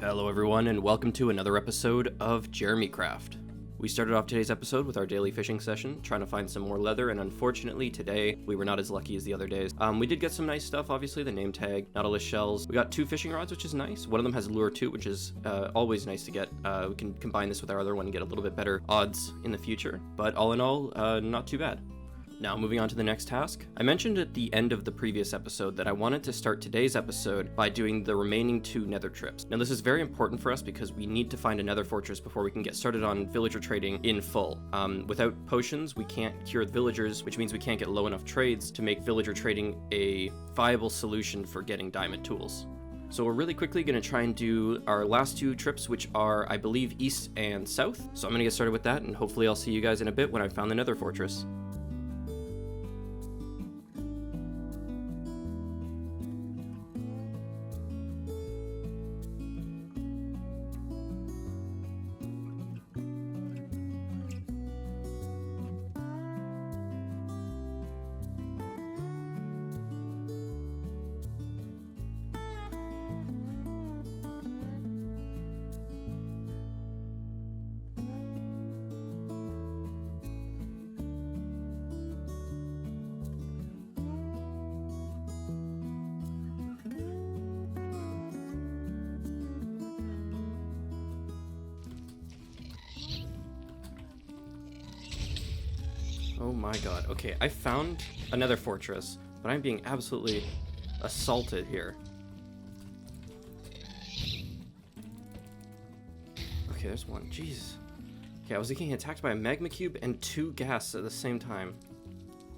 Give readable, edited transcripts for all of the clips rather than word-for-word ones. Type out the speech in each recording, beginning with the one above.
Hello everyone, and welcome to another episode of JeremyCraft. We started off today's episode with our daily fishing session, trying to find some more leather, and unfortunately today we were not as lucky as the other days. We did get some nice stuff, obviously, the name tag, Nautilus shells. We got 2 fishing rods, which is nice. One of them has lure 2, which is always nice to get. We can combine this with our other one and get a little bit better odds in the future, but all in all, not too bad. Now, moving on to the next task. I mentioned at the end of the previous episode that I wanted to start today's episode by doing the remaining 2 nether trips. Now, this is very important for us because we need to find a nether fortress before we can get started on villager trading in full. Without potions, we can't cure the villagers, which means we can't get low enough trades to make villager trading a viable solution for getting diamond tools. So we're really quickly going to try and do our last 2 trips, which are, I believe, east and south. So I'm going to get started with that, and hopefully I'll see you guys in a bit when I've found the nether fortress. Oh my god. Okay, I found another fortress, but I'm being absolutely assaulted here. Okay, there's one. Jeez. Okay, I was getting attacked by a magma cube and 2 ghasts at the same time.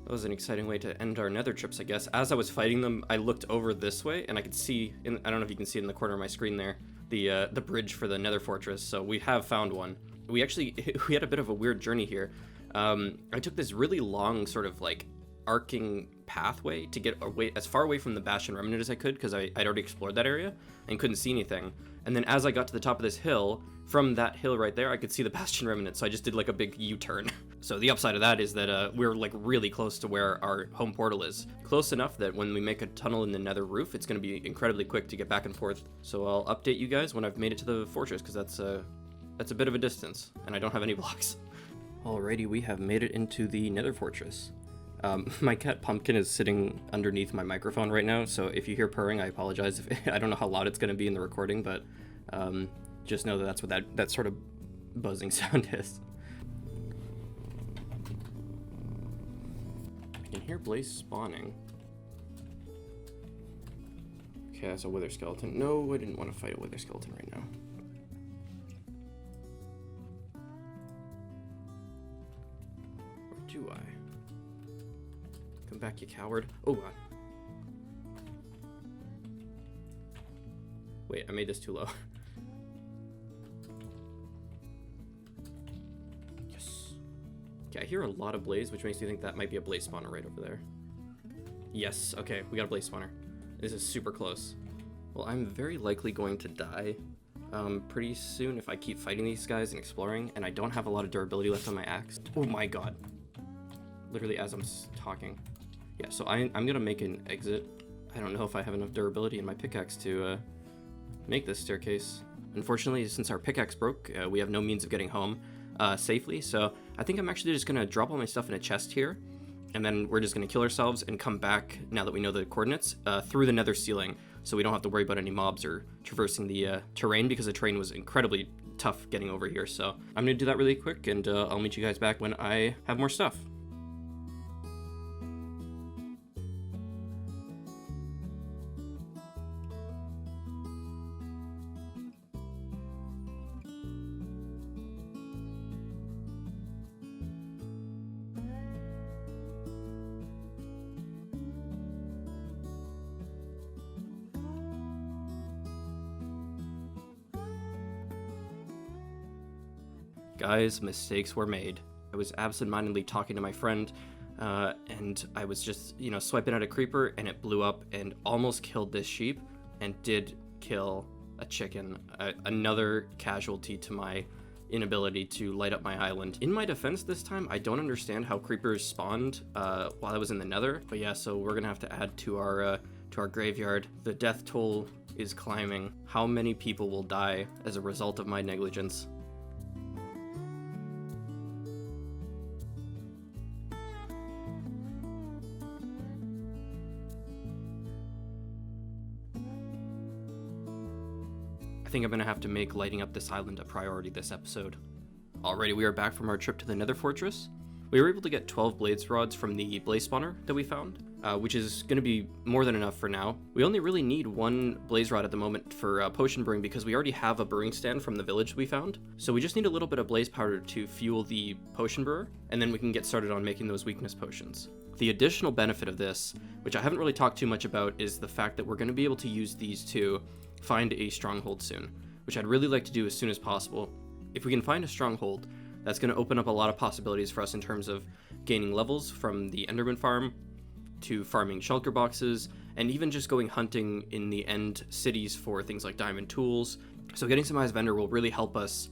That was an exciting way to end our nether trips, I guess. As I was fighting them, I looked over this way, and I could see, I don't know if you can see it in the corner of my screen there, the bridge for the nether fortress, so we have found one. We had a bit of a weird journey here. I took this really long sort of like arcing pathway to get away as far away from the Bastion Remnant as I could, because I'd already explored that area and couldn't see anything. And then as I got to the top of this hill, from that hill right there, I could see the Bastion Remnant, so I just did like a big U-turn. So the upside of that is that we're like really close to where our home portal is. Close enough that when we make a tunnel in the nether roof, it's going to be incredibly quick to get back and forth. So I'll update you guys when I've made it to the fortress, because that's a bit of a distance, and I don't have any blocks. Alrighty, we have made it into the nether fortress. My cat Pumpkin is sitting underneath my microphone right now, so if you hear purring, I apologize. I don't know how loud it's going to be in the recording, but just know that that's what that sort of buzzing sound is. I can hear Blaze spawning. Okay, that's a wither skeleton. No, I didn't want to fight a wither skeleton right now. Do I? Come back, you coward. Oh god. Wait, I made this too low. Yes. Okay, I hear a lot of blaze, which makes me think that might be a blaze spawner right over there. Yes, okay, we got a blaze spawner. This is super close. Well, I'm very likely going to die pretty soon if I keep fighting these guys and exploring, and I don't have a lot of durability left on my axe. Oh my god. Literally as I'm talking. Yeah, so I'm gonna make an exit. I don't know if I have enough durability in my pickaxe to make this staircase. Unfortunately, since our pickaxe broke, we have no means of getting home safely, so I think I'm actually just gonna drop all my stuff in a chest here, and then we're just gonna kill ourselves and come back, now that we know the coordinates, through the nether ceiling, so we don't have to worry about any mobs or traversing the terrain, because the terrain was incredibly tough getting over here. So I'm gonna do that really quick, and I'll meet you guys back when I have more stuff. Guys, mistakes were made. I was absentmindedly talking to my friend, and I was just, swiping at a creeper, and it blew up and almost killed this sheep, and did kill a chicken. Another casualty to my inability to light up my island. In my defense this time, I don't understand how creepers spawned while I was in the nether, but yeah, so we're gonna have to add to our to our graveyard. The death toll is climbing. How many people will die as a result of my negligence? I think I'm gonna have to make lighting up this island a priority this episode. Alrighty, we are back from our trip to the Nether Fortress. We were able to get 12 blaze rods from the blaze spawner that we found, which is going to be more than enough for now. We only really need one blaze rod at the moment for potion brewing because we already have a brewing stand from the village we found. So we just need a little bit of blaze powder to fuel the potion brewer, and then we can get started on making those weakness potions. The additional benefit of this, which I haven't really talked too much about, is the fact that we're going to be able to use these to find a stronghold soon, which I'd really like to do as soon as possible. If we can find a stronghold, that's going to open up a lot of possibilities for us in terms of gaining levels from the Enderman farm to farming shulker boxes, and even just going hunting in the end cities for things like diamond tools. So getting some Eyes of Ender will really help us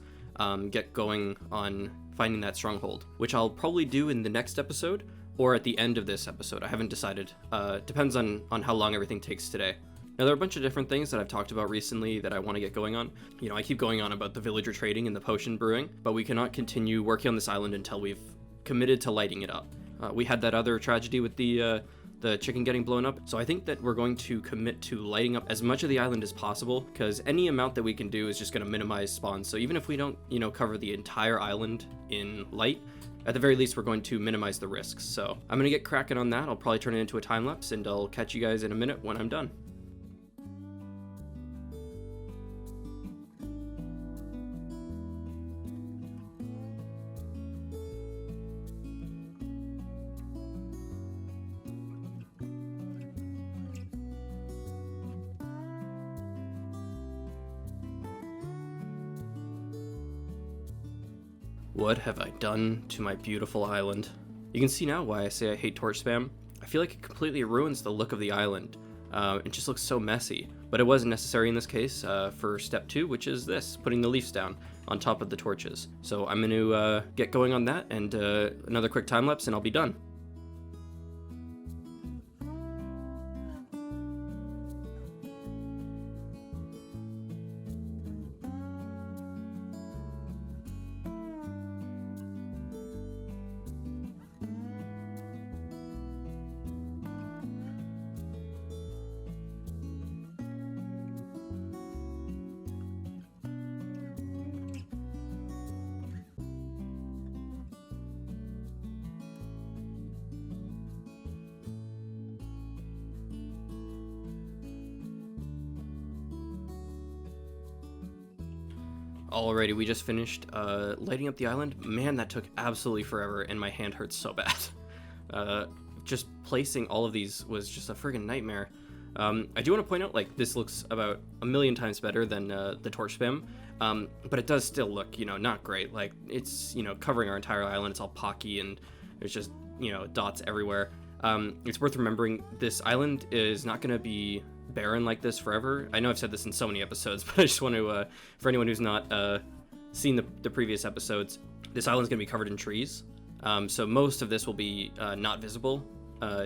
get going on finding that stronghold, which I'll probably do in the next episode or at the end of this episode. I haven't decided. Depends on how long everything takes today. Now, there are a bunch of different things that I've talked about recently that I want to get going on. You know, I keep going on about the villager trading and the potion brewing, but we cannot continue working on this island until we've committed to lighting it up. We had that other tragedy with the chicken getting blown up, so I think that we're going to commit to lighting up as much of the island as possible, because any amount that we can do is just going to minimize spawns. So even if we don't, cover the entire island in light, at the very least, we're going to minimize the risks. So I'm going to get cracking on that. I'll probably turn it into a time lapse, and I'll catch you guys in a minute when I'm done. What have I done to my beautiful island? You can see now why I say I hate torch spam. I feel like it completely ruins the look of the island. It just looks so messy. But it wasn't necessary in this case for step 2, which is this, putting the leaves down on top of the torches. So I'm going to get going on that, and another quick time lapse and I'll be done. Alrighty, we just finished lighting up the island. Man, that took absolutely forever, and my hand hurts so bad. Just placing all of these was just a friggin' nightmare. I do want to point out, like, this looks about a million times better than the torch spam, but it does still look, not great. Like, it's, covering our entire island. It's all pocky, and there's just, dots everywhere. It's worth remembering this island is not going to be barren like this forever. I know I've said this in so many episodes, but I just want to, for anyone who's not seen the previous episodes, this island's going to be covered in trees. So most of this will be not visible.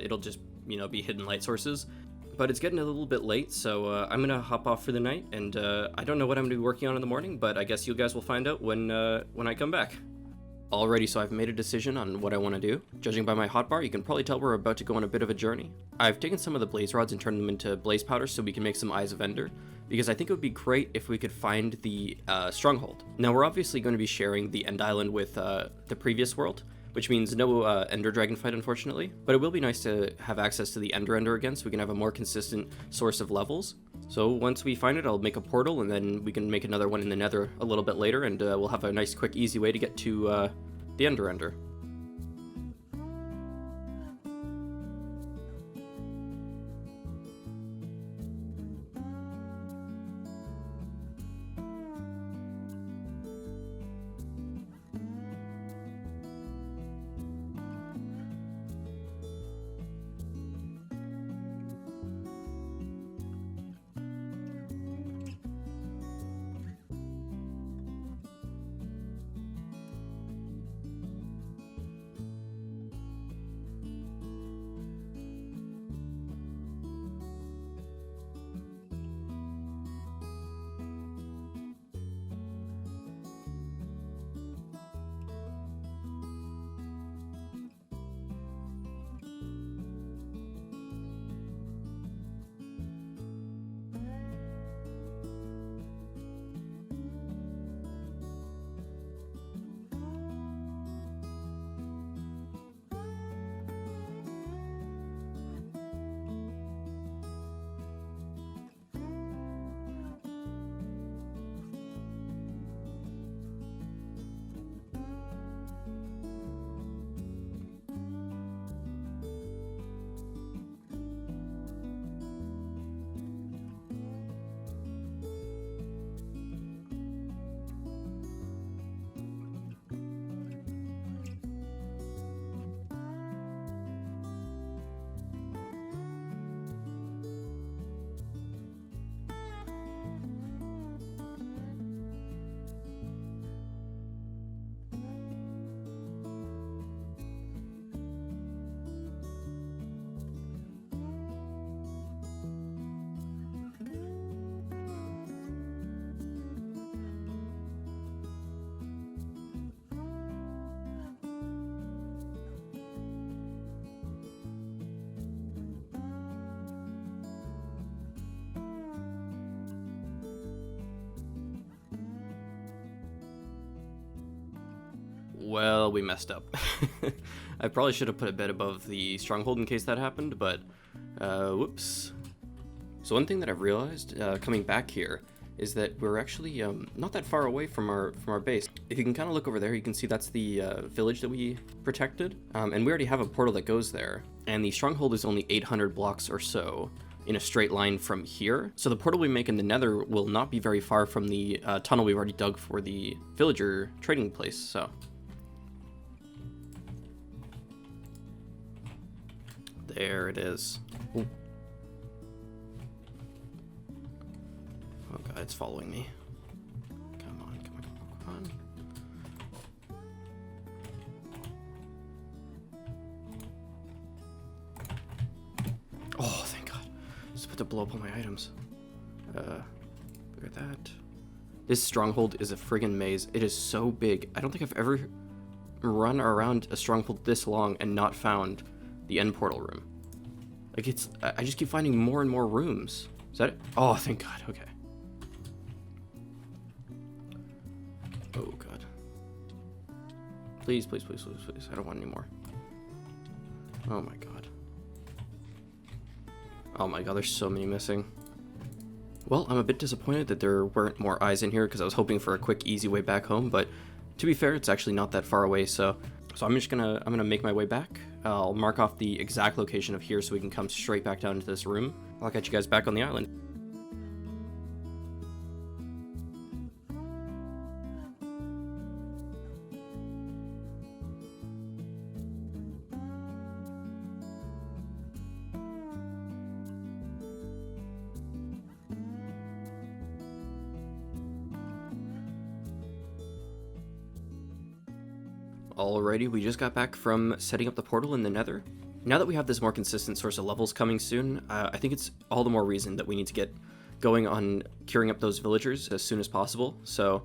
It'll just, be hidden light sources. But it's getting a little bit late, so I'm going to hop off for the night, and I don't know what I'm going to be working on in the morning, but I guess you guys will find out when I come back. Alrighty, so I've made a decision on what I want to do. Judging by my hotbar, you can probably tell we're about to go on a bit of a journey. I've taken some of the blaze rods and turned them into blaze powder so we can make some Eyes of Ender, because I think it would be great if we could find the Stronghold. Now, we're obviously going to be sharing the End Island with the previous world, which means no Ender Dragon fight, unfortunately, but it will be nice to have access to the Ender again so we can have a more consistent source of levels. So once we find it, I'll make a portal, and then we can make another one in the Nether a little bit later, and we'll have a nice, quick, easy way to get to the Ender. Well, we messed up. I probably should have put a bed above the stronghold in case that happened, but whoops. So one thing that I've realized coming back here is that we're actually not that far away from our base. If you can kind of look over there, you can see that's the village that we protected, and we already have a portal that goes there. And the stronghold is only 800 blocks or so in a straight line from here. So the portal we make in the Nether will not be very far from the tunnel we've already dug for the villager trading place. So there it is. Ooh. Oh god, it's following me. Come on, come on, come on, come on. Oh, thank god. Just about to blow up all my items. Look at that. This stronghold is a friggin' maze. It is so big. I don't think I've ever run around a stronghold this long and not found the end portal room. Like, it's, I just keep finding more and more rooms. Is that it? Oh, thank god, okay. Oh god. Please, please, please, please, please. I don't want any more. Oh my god. Oh my god, there's so many missing. Well, I'm a bit disappointed that there weren't more eyes in here because I was hoping for a quick, easy way back home, but to be fair, it's actually not that far away, so I'm just gonna make my way back. I'll mark off the exact location of here so we can come straight back down into this room. I'll catch you guys back on the island. Alrighty, we just got back from setting up the portal in the Nether. Now that we have this more consistent source of levels coming soon, I think it's all the more reason that we need to get going on curing up those villagers as soon as possible. So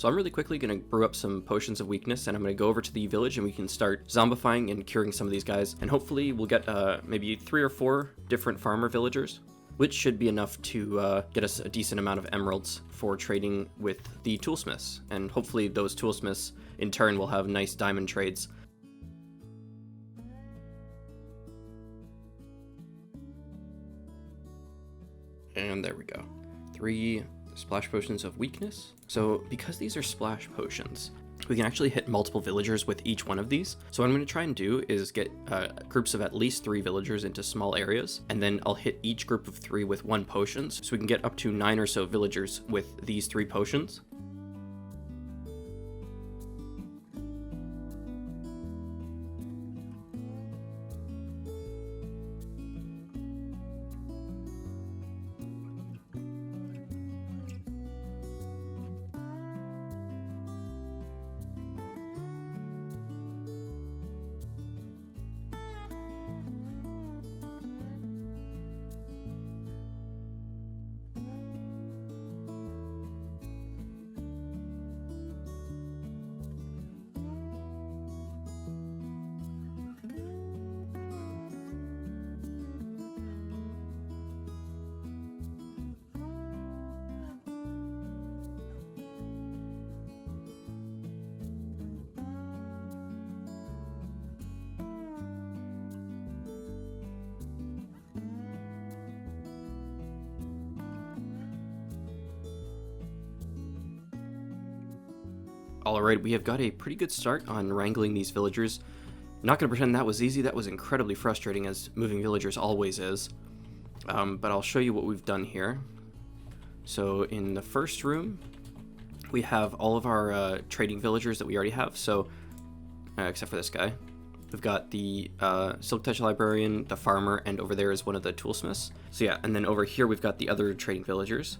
I'm really quickly going to brew up some potions of weakness, and I'm going to go over to the village and we can start zombifying and curing some of these guys. And hopefully we'll get maybe 3 or 4 different farmer villagers, which should be enough to get us a decent amount of emeralds for trading with the toolsmiths. And hopefully those toolsmiths in turn will have nice diamond trades. And there we go. 3 splash potions of weakness. So because these are splash potions, we can actually hit multiple villagers with each one of these. So what I'm going to try and do is get groups of at least 3 villagers into small areas, and then I'll hit each group of 3 with 1 potion, so we can get up to 9 or so villagers with these 3 potions. Alright, we have got a pretty good start on wrangling these villagers. Not going to pretend that was easy. That was incredibly frustrating, as moving villagers always is. But I'll show you what we've done here. So in the first room, we have all of our trading villagers that we already have. So, except for this guy. We've got the Silk Touch Librarian, the Farmer, and over there is one of the Toolsmiths. So yeah, and then over here we've got the other trading villagers.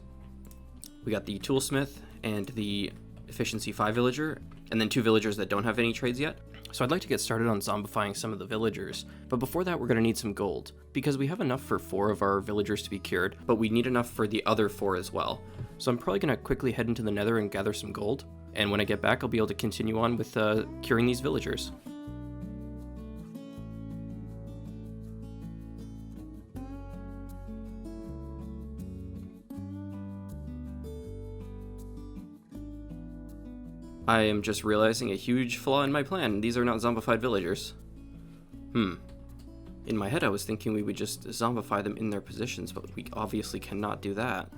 We got the Toolsmith and the Efficiency 5 villager, and then 2 villagers that don't have any trades yet. So I'd like to get started on zombifying some of the villagers, but before that we're going to need some gold, because we have enough for 4 of our villagers to be cured, but we need enough for the other 4 as well. So I'm probably going to quickly head into the Nether and gather some gold, and when I get back I'll be able to continue on with curing these villagers. I am just realizing a huge flaw in my plan. These are not zombified villagers. In my head, I was thinking we would just zombify them in their positions, but we obviously cannot do that.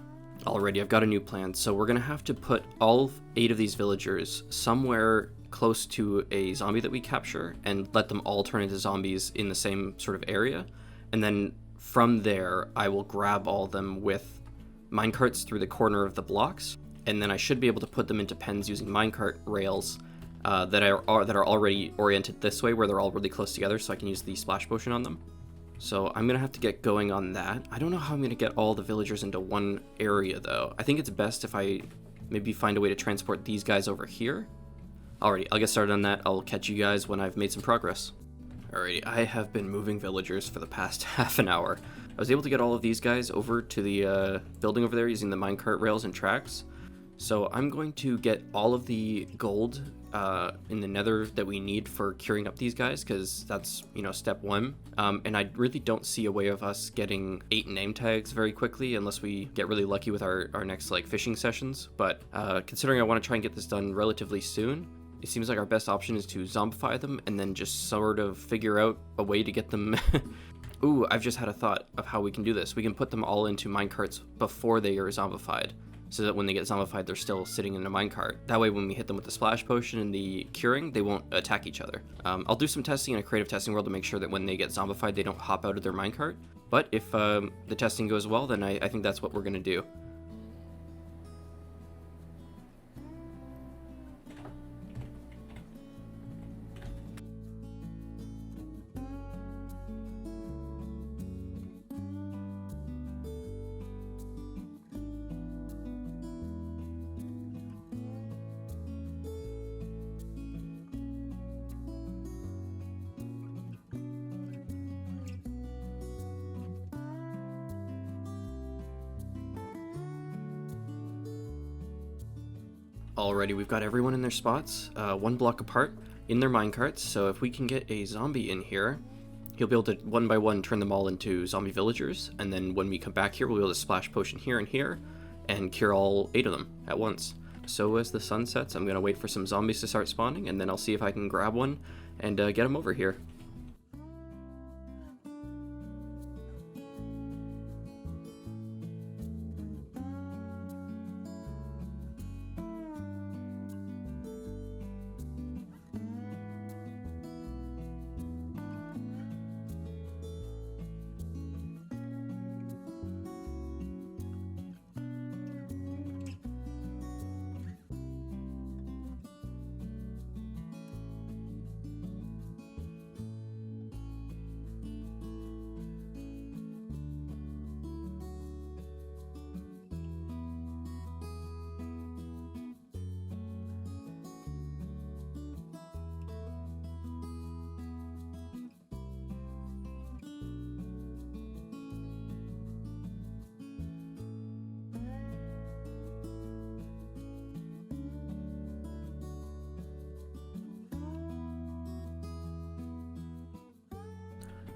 Alrighty, I've got a new plan. So we're gonna have to put all 8 of these villagers somewhere close to a zombie that we capture and let them all turn into zombies in the same sort of area. And then from there, I will grab all of them with minecarts through the corner of the blocks. And then I should be able to put them into pens using minecart rails that are already oriented this way, where they're all really close together, so I can use the splash potion on them. So I'm gonna have to get going on that. I don't know how I'm gonna get all the villagers into one area though. I think it's best if I maybe find a way to transport these guys over here. Alrighty, I'll get started on that. I'll catch you guys when I've made some progress. Alrighty, I have been moving villagers for the past half an hour. I was able to get all of these guys over to the building over there using the minecart rails and tracks. So I'm going to get all of the gold in the nether that we need for curing up these guys, because that's, you know, step 1. And I really don't see a way of us getting 8 name tags very quickly unless we get really lucky with our next like fishing sessions. But considering I want to try and get this done relatively soon, it seems like our best option is to zombify them and then just sort of figure out a way to get them. Ooh, I've just had a thought of how we can do this. We can put them all into minecarts before they are zombified, so that when they get zombified, they're still sitting in a minecart. That way, when we hit them with the splash potion and the curing, they won't attack each other. I'll do some testing in a creative testing world to make sure that when they get zombified, they don't hop out of their minecart. But if the testing goes well, then I think that's what we're gonna do. Alrighty, we've got everyone in their spots, 1 block apart, in their minecarts, so if we can get a zombie in here, he'll be able to, one by one, turn them all into zombie villagers, and then when we come back here, we'll be able to splash potion here and here, and cure all 8 of them at once. So as the sun sets, I'm going to wait for some zombies to start spawning, and then I'll see if I can grab one and get them over here.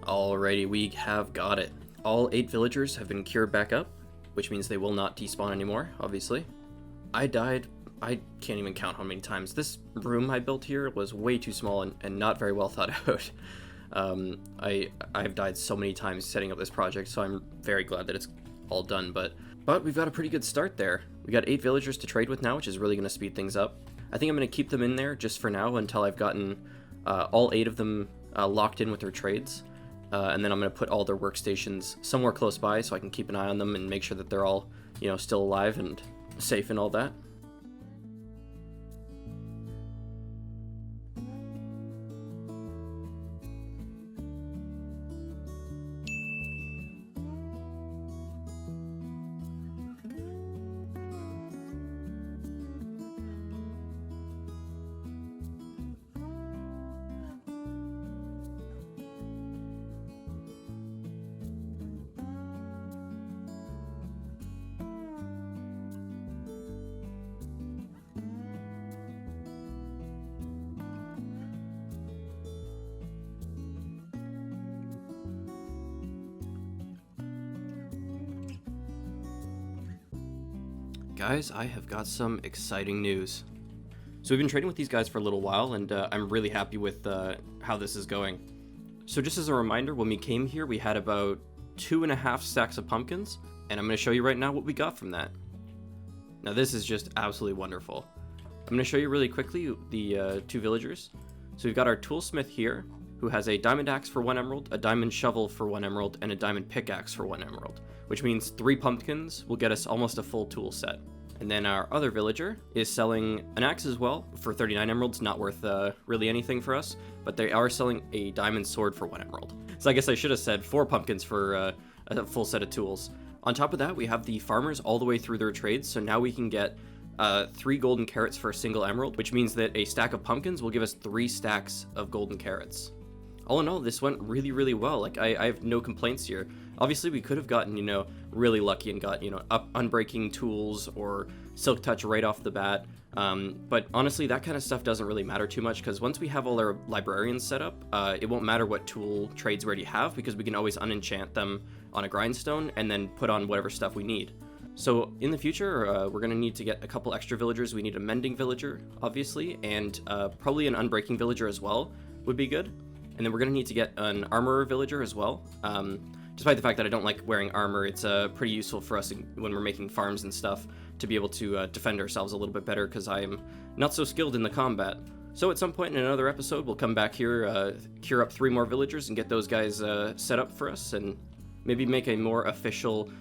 Alrighty, we have got it. All 8 villagers have been cured back up, which means they will not despawn anymore, obviously. I died, I can't even count how many times. This room I built here was way too small and not very well thought out. I've died so many times setting up this project, so I'm very glad that it's all done, but we've got a pretty good start there. We got 8 villagers to trade with now, which is really going to speed things up. I think I'm going to keep them in there just for now until I've gotten all 8 of them locked in with their trades. And then I'm going to put all their workstations somewhere close by so I can keep an eye on them and make sure that they're all, you know, still alive and safe and all that. Guys, I have got some exciting news. So we've been trading with these guys for a little while, and I'm really happy with how this is going. So just as a reminder, when we came here, we had about 2.5 stacks of pumpkins, and I'm going to show you right now what we got from that. Now this is just absolutely wonderful. I'm going to show you really quickly the 2 villagers. So we've got our toolsmith here, who has a diamond axe for 1 emerald, a diamond shovel for 1 emerald, and a diamond pickaxe for 1 emerald, which means 3 pumpkins will get us almost a full tool set. And then our other villager is selling an axe as well for 39 emeralds, not worth really anything for us, but they are selling a diamond sword for 1 emerald. So I guess I should have said 4 pumpkins for a full set of tools. On top of that, we have the farmers all the way through their trades, so now we can get 3 golden carrots for a single emerald, which means that a stack of pumpkins will give us 3 stacks of golden carrots. All in all, this went really, really well. Like, I have no complaints here. Obviously, we could have gotten, you know, really lucky and got, you know, unbreaking tools or silk touch right off the bat. But honestly, that kind of stuff doesn't really matter too much, because once we have all our librarians set up, it won't matter what tool trades we already have, because we can always unenchant them on a grindstone and then put on whatever stuff we need. So in the future, we're going to need to get a couple extra villagers. We need a mending villager, obviously, and probably an unbreaking villager as well would be good. And then we're going to need to get an armorer villager as well. Despite the fact that I don't like wearing armor, it's pretty useful for us when we're making farms and stuff to be able to defend ourselves a little bit better, because I am not so skilled in the combat. So at some point in another episode, we'll come back here, cure up 3 more villagers and get those guys set up for us, and maybe make a more official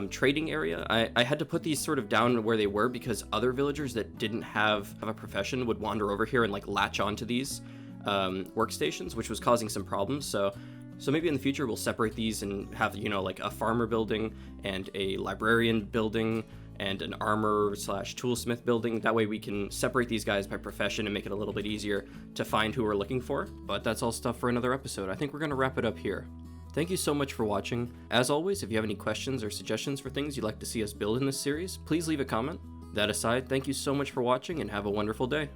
trading area. I had to put these sort of down where they were because other villagers that didn't have a profession would wander over here and like latch onto these workstations, which was causing some problems. So maybe in the future we'll separate these and have, you know, like a farmer building and a librarian building and an armor / toolsmith building. That way we can separate these guys by profession and make it a little bit easier to find who we're looking for. But that's all stuff for another episode. I think we're going to wrap it up here. Thank you so much for watching. As always, if you have any questions or suggestions for things you'd like to see us build in this series, please leave a comment. That aside, thank you so much for watching and have a wonderful day.